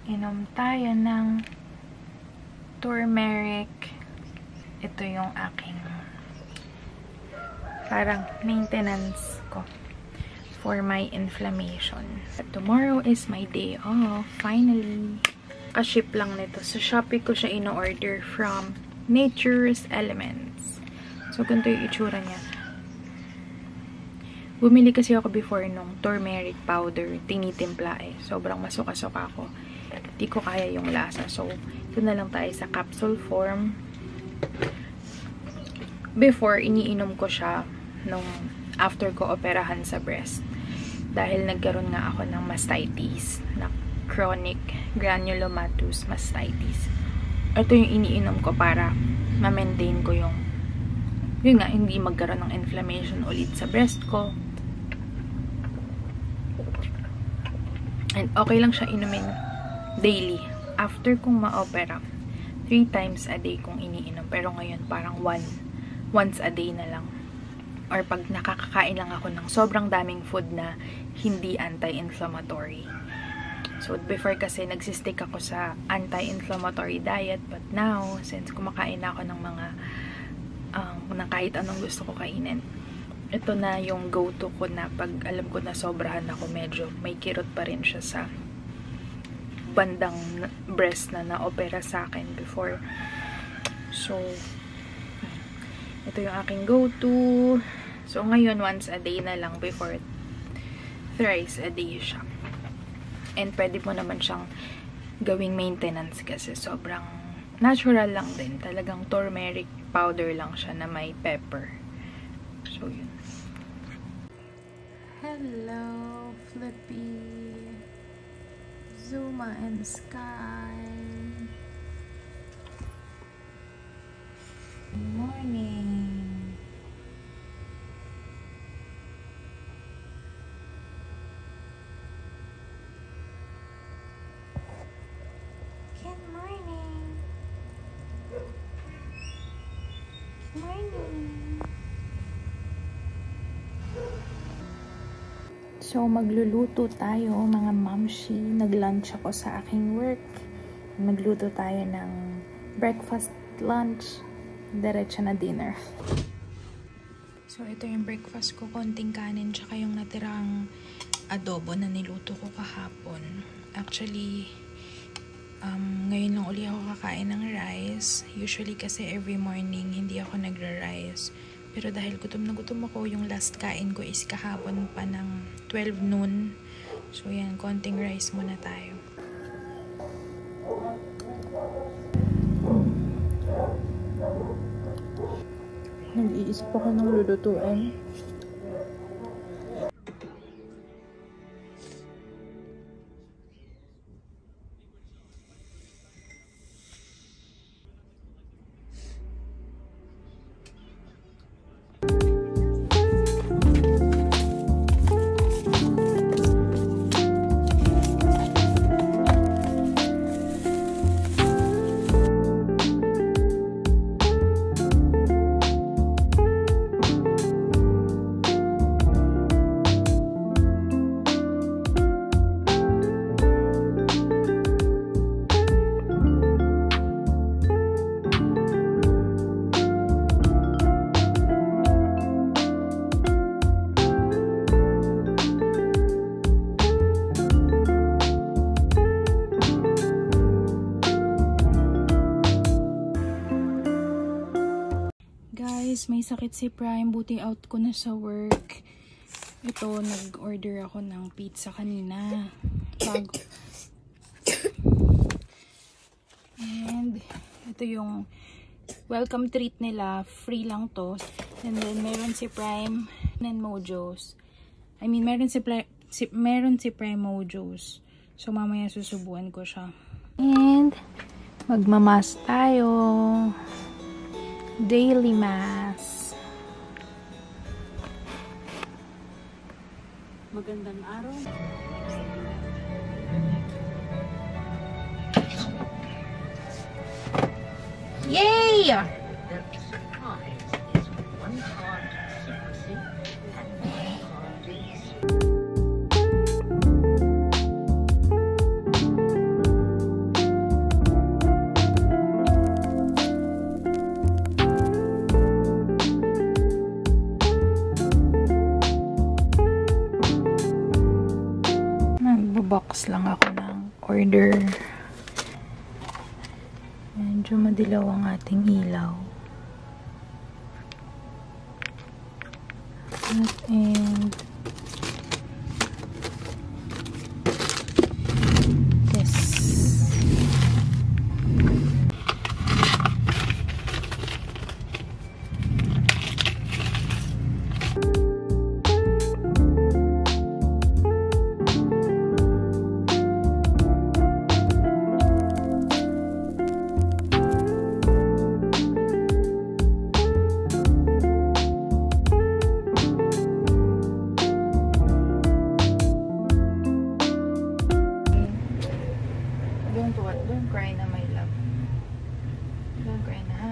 Inom tayo ng turmeric. Ito yung aking parang maintenance ko for my inflammation. But tomorrow is my day off. Finally. Ka-ship lang nito. Sa Shopee ko siya in-order from Nature's Elements. So, ganito yung itsura niya. Bumili kasi ako before nung turmeric powder. Tinitimpla eh. Sobrang masuka-suka ako. Hindi ko kaya yung lasa. So, ito na lang tayo sa capsule form. Before, iniinom ko siya nung after ko operahan sa breast. Dahil nagkaroon nga ako ng mastitis. Na chronic granulomatous mastitis. Ito yung iniinom ko para ma-maintain ko yung yun nga, hindi magkaroon ng inflammation ulit sa breast ko. And okay lang siya inumin daily. After kong ma-opera, 3 times a day kong iniinom. Pero ngayon, parang once a day na lang. Or pag nakakakain lang ako ng sobrang daming food na hindi anti-inflammatory. So, before kasi nagsistick ako sa anti-inflammatory diet. But now, since kumakain na ako ng mga ng kahit anong gusto ko kainin, ito na yung go-to ko na pag alam ko na sobrahan ako, medyo may kirot pa rin siya sa bandang breast na na-opera sa akin before. So, ito yung aking go-to. So, ngayon, once a day na lang. Before, thrice a day siya. And pwede mo naman siyang gawing maintenance kasi sobrang natural lang din. Talagang turmeric powder lang siya na may pepper. So, yun. Hello, Flippy. Zuma and Sky. Good morning. Good morning. Good morning. So, magluluto tayo, mga mamshi. Nag-lunch ako sa aking work. Magluto tayo ng breakfast, lunch, diretso na dinner. So, ito yung breakfast ko. Konting kanin, tsaka yung natirang adobo na niluto ko kahapon. Actually, ngayon lang uli ako kakain ng rice. Usually kasi every morning, hindi ako nagra-rice. Pero dahil gutom na gutom ako, yung last kain ko is kahapon pa ng 12 noon. So, yan. Konting rice muna tayo. Nag-iisip ako ng lulutuin. Guys, may sakit si Prime. Buti out ko na sa work. Ito, nag-order ako ng pizza kanina. And, ito yung welcome treat nila. Free lang to. And then, meron si Prime and Mojo's. I mean, meron si Prime Mojo's. So, mamaya susubuan ko siya. And, magmamas tayo. Daily mass. Magandang araw. Yay! lang ako ng order. Medyo madilaw ang ating ilaw. And yes. Don't cry na, my love. Don't cry na, ha?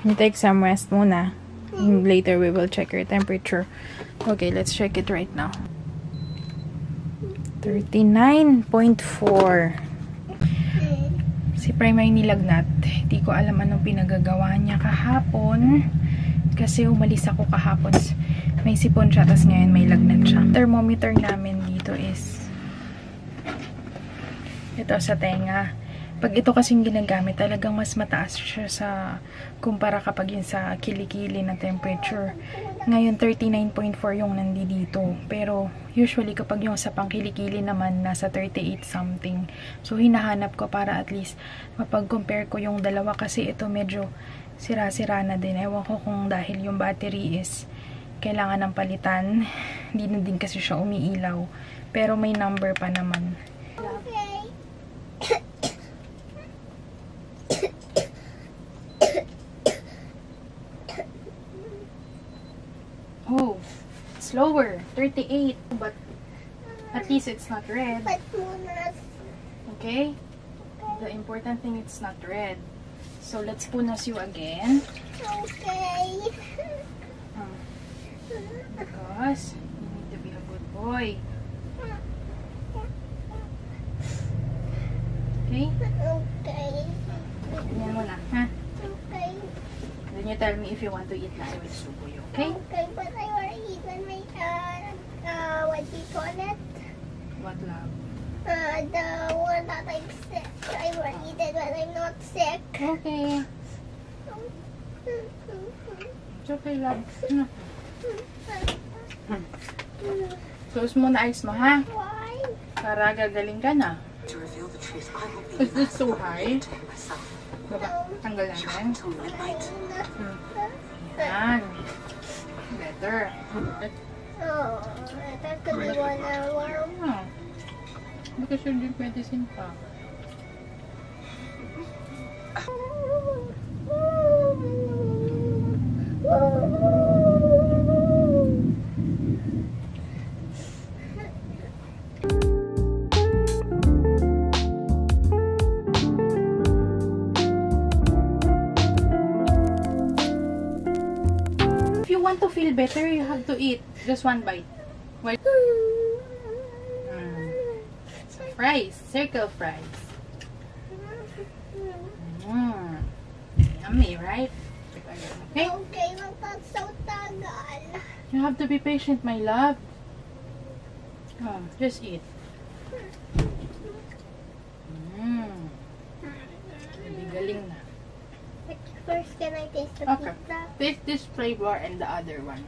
You take some rest muna. Later, we will check your temperature. Okay, let's check it right now. 39.4. Si Prime ay nilagnat. Hindi ko alam anong pinagagawa niya kahapon. Kasi umalis ako kahapon. May sipon siya, tapos ngayon may lagnat siya. Thermometer namin dito is ito sa tenga. Pag ito kasing ginagamit, talagang mas mataas siya sa kumpara kapag yun sa kilikili na temperature. Ngayon, 39.4 yung nandito. Pero, usually kapag yung sa pangkilikili naman, nasa 38 something. So, hinahanap ko para at least mapag-compare ko yung dalawa kasi ito medyo sira-sira na din. Ewan ko kung dahil yung battery is kailangan ng palitan. Hindi na din kasi siya umiilaw. Pero may number pa naman. Oh, it's lower. 38. But at least it's not red. Okay? The important thing, it's not red. So, let's punas you again. Okay. Because you need to be a good boy. Okay? Okay. Ganyan mo na, ha? Okay. Then you tell me if you want to eat na. I will subo you, okay? Okay, but I already eaten my, what do you call it? What, love? The one that I'm sick. I already eaten when I'm not sick. Okay. It's okay, love. Ano? Close mo na eyes mo, ha? Why? Para gagaling ka na. Is this so high? Baba, tanggal natin. Yan. Better. Oh, that could be 1 hour. Ah. Because you're doing medicine pa. If you want to feel better, you have to eat just one bite. Wait. Fries, circle fries. Yummy, right? Okay? Okay, but that's so tagal. You have to be patient, my love. Just eat. Galing na. But first, can I taste the Okay. pizza? Taste this flavor and the other one.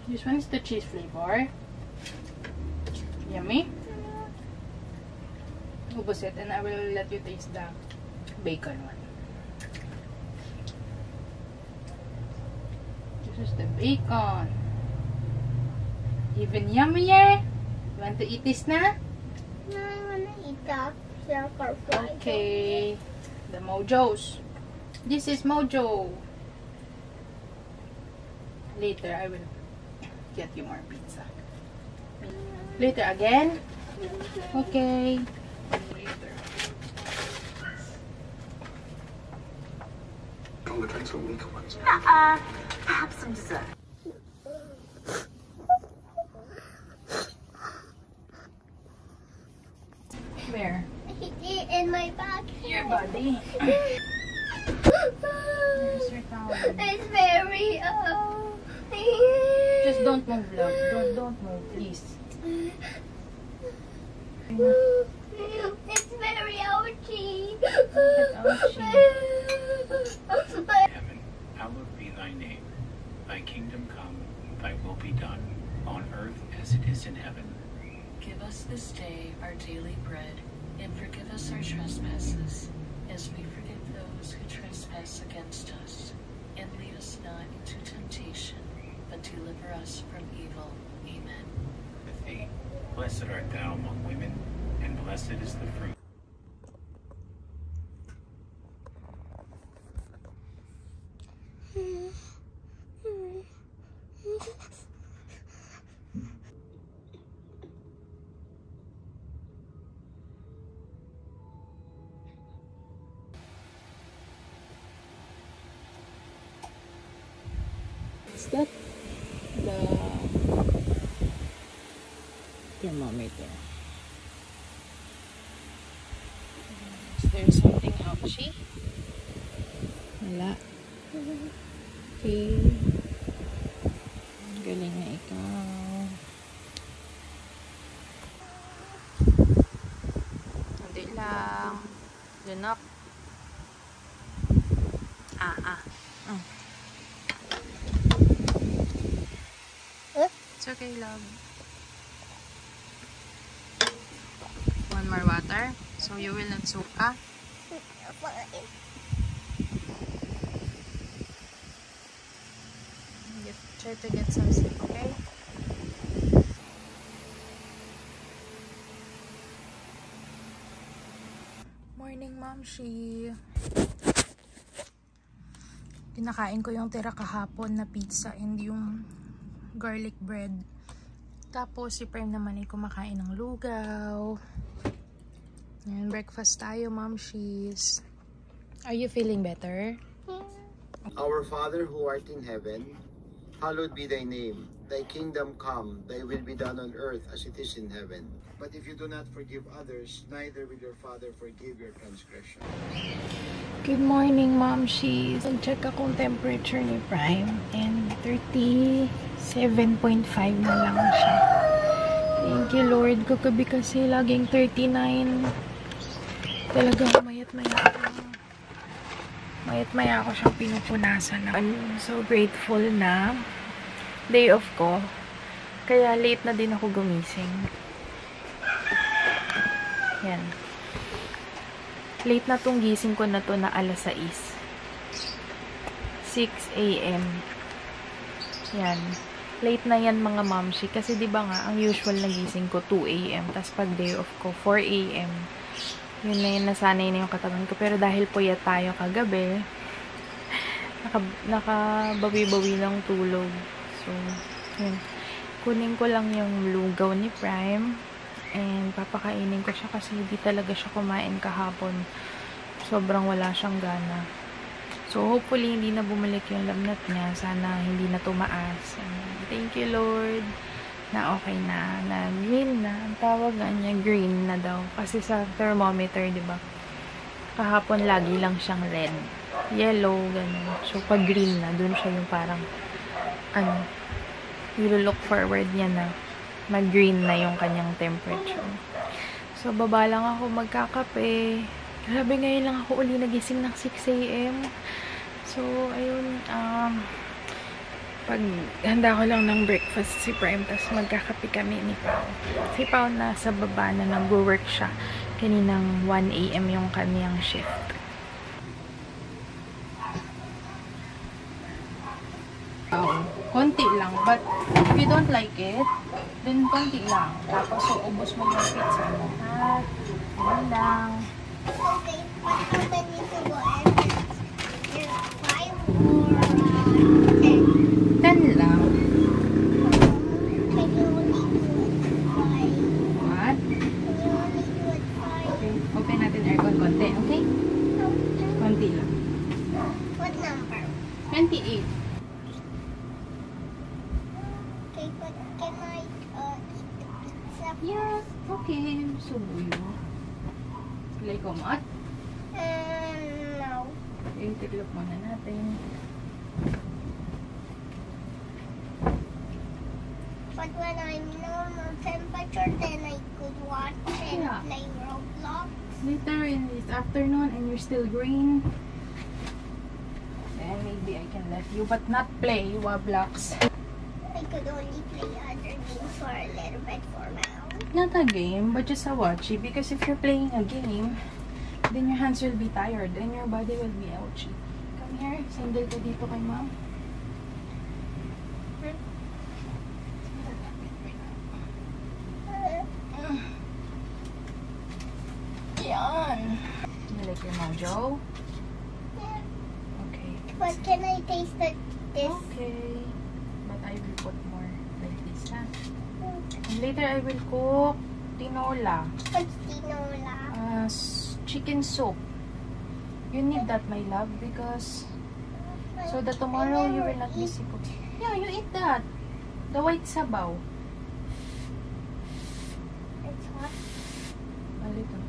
This one is the cheese flavor. Yummy. Ubos it and I will let you taste the bacon one. This is the bacon. Even yummier. You want to eat this na? No, I wanna eat the circle fries. Okay. The Mojos. This is Mojo. Later, I will get you more pizza. Later again? Okay. Later. On the drinks are weaker ones. Perhaps some dessert. Where? It in my bag. Your body. Where's your towel? It's very Don't move, love. Don't move, please. It's very ouchy. Heaven, hallowed be thy name. Thy kingdom come, thy will be done, on earth as it is in heaven. Give us this day our daily bread, and forgive us our trespasses, as we forgive those who trespass against us. And lead us not into temptation, but deliver us from evil. Amen. With thee, blessed art thou among women, and blessed is the fruit. Is that the thermometer? Is there something ouchy? Wala. Okay. Galing na ikaw. Hindi lang. Lunok. It's okay, love. One more water. So you will not suka. Try to get some sleep, okay? Morning, Momshi. Kinakain ko yung tira kahapon na pizza and yung garlic bread. Tapos si Prem naman ay kumakain ng lugaw. And breakfast tayo, Momshies. Are you feeling better? Our Father who art in heaven, hallowed be thy name. Thy kingdom come, thy will be done on earth as it is in heaven. But if you do not forgive others, neither will your Father forgive your transgression. Good morning, Momshies. Nag-check akong temperature ni Prime and 37.5 na lang siya. Thank you, Lord. Kagabi kasi laging 39. Talagang mayat-maya ako siyang pinupunasan. I'm so grateful na day off ko. Kaya late na din ako gumising. Yan. Late na tong gising ko na to na alas 6. 6 a.m. Yan. Late na yan mga momshi. Kasi diba nga, ang usual na gising ko 2 a.m. Tapos pag day off ko, 4 a.m. Yun na yun, nasanay na yung katawan ko. Pero dahil puyat tayo kagabi, nakabawi-bawi ng tulog. So, yun. Kunin ko lang yung lugaw ni Prime. And papakainin ko siya kasi hindi talaga siya kumain kahapon. Sobrang wala siyang gana. So, hopefully, hindi na bumalik yung lagnat niya. Sana hindi na tumaas. And thank you, Lord, na okay na. Na green na. Ang tawag nga niya, green na daw. Kasi sa thermometer, di ba? Kahapon, lagi lang siyang red. Yellow, ganun. So, pag green na, dun siya yung parang, you look forward niya na mag-green na yung kanyang temperature. So, baba lang ako magkakape. Grabe, ngayon lang ako uli nagising ng 6 a.m. So, ayun, pag handa ko lang ng breakfast si Prime, tapos magkakape kami ni Pao. Si Pao nasa baba na nag-work siya. Kaninang 1 a.m. yung kaniyang shift. Konti lang, but if you don't like it, then konti lang. Tapos, so, ubos mo yung pizza mo. Ha? Yan lang. Okay, but how many to go and 5 or 10? 10 lang. Can you only do it 5? What? Can you only do it 5? Okay, open natin aircon konti, okay? Konti lang. What number? 28. Okay, but can I eat the pizza? Yes, okay. Subuyo. Like umat. No. Okay, tiglok muna natin. But when I'm normal temperature, then I could watch and Yeah. play Roblox. Later in this afternoon and you're still green, then maybe I can let you, but not play Roblox. I could only play other games for a little bit for now. Not a game, but just a watchy. Because if you're playing a game, then your hands will be tired and your body will be ouchy. Come here, sandal ka dito kay mom. Yan. You like your mojo? Yeah. Okay. But can I taste this? Okay. But I will put more like this, ha? And later I will cook tinola. What's tinola? Chicken soup. You need that, my love, because so that tomorrow you will not be sick. Yeah, you eat that. The white sabaw. It's hot. A little.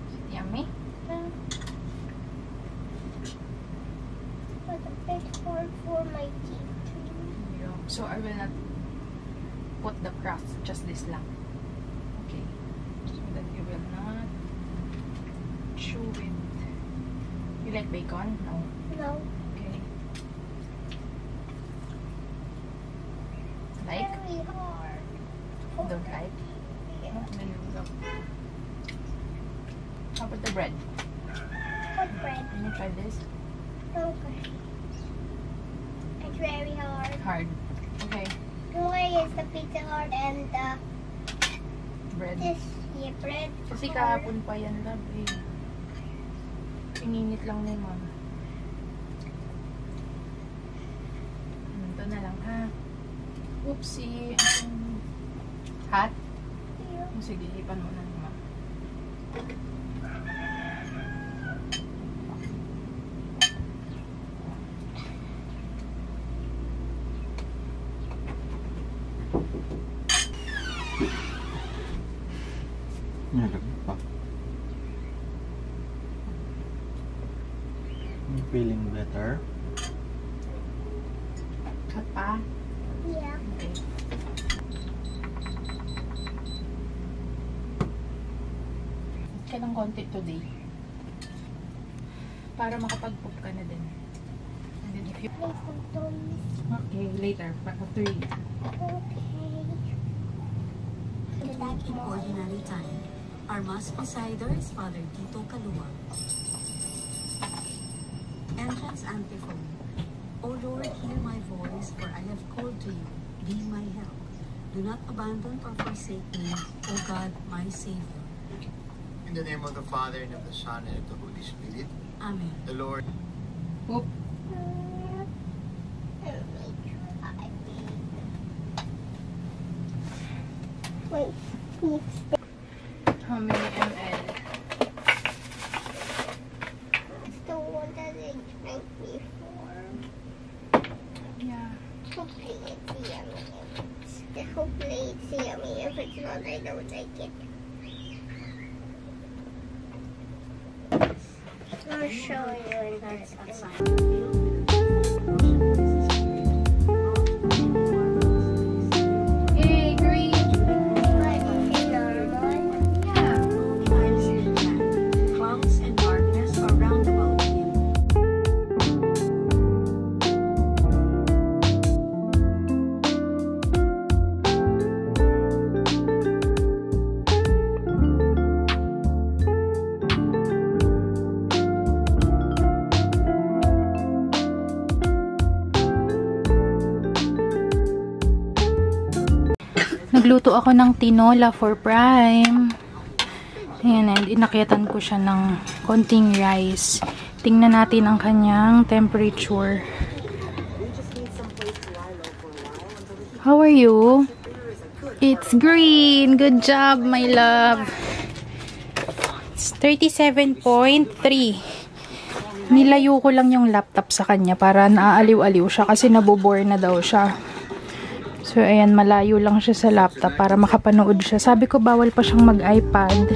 Is it yummy? But a bit hard for my teeth. Yeah. So I will not put the crust, just this lang. Okay. So that you will not chew it. You like bacon? No. No. Okay. Like? Very hard. Don't like? Yeah. Then you go. How about the bread? What bread? Can you try this? Okay. It's very hard. Hard. Okay. Why is the pizza hard and the Bread. bread Kasi hard? kahapon pa yan, love, eh. Pininit lang ni mom. Ito na lang, ha? Oopsie. Hot? Yeah. Sige, hipan mo na naman. I'm feeling better. Hot pa? Yeah. Okay. Ka ng konti today. Para makapag-poop ka na din. And then if you... Please don't Okay, later. After you. In ordinary time, our mass presider is Father Tito Kalua. Entrance antiphon. O Lord, hear my voice, for I have called to you. Be my help. Do not abandon or forsake me, O God, my Savior. In the name of the Father, and of the Son, and of the Holy Spirit. Amen. The Lord. Poop. Wait, please. How many ml? It's the one that they drank before. Yeah. Hopefully it's yummy. Hopefully it's yummy. If it's not, I don't like it. I'll show you in That's a this. sign filled with the portion of His Spirit. Hey, green! But is it normal? Yeah. Times in that, clouds and darkness are round about Him. Nagluto ako ng tinola for Prime. Ayan, and inakyatan ko siya ng konting rice. Tingnan natin ang kanyang temperature. How are you? It's green. Good job, my love. It's 37.3. Nilayo ko lang yung laptop sa kanya para naaaliw-aliw siya kasi nabobore na daw siya. So, ayan, malayo lang siya sa laptop para makapanood siya. Sabi ko, bawal pa siyang mag-iPad.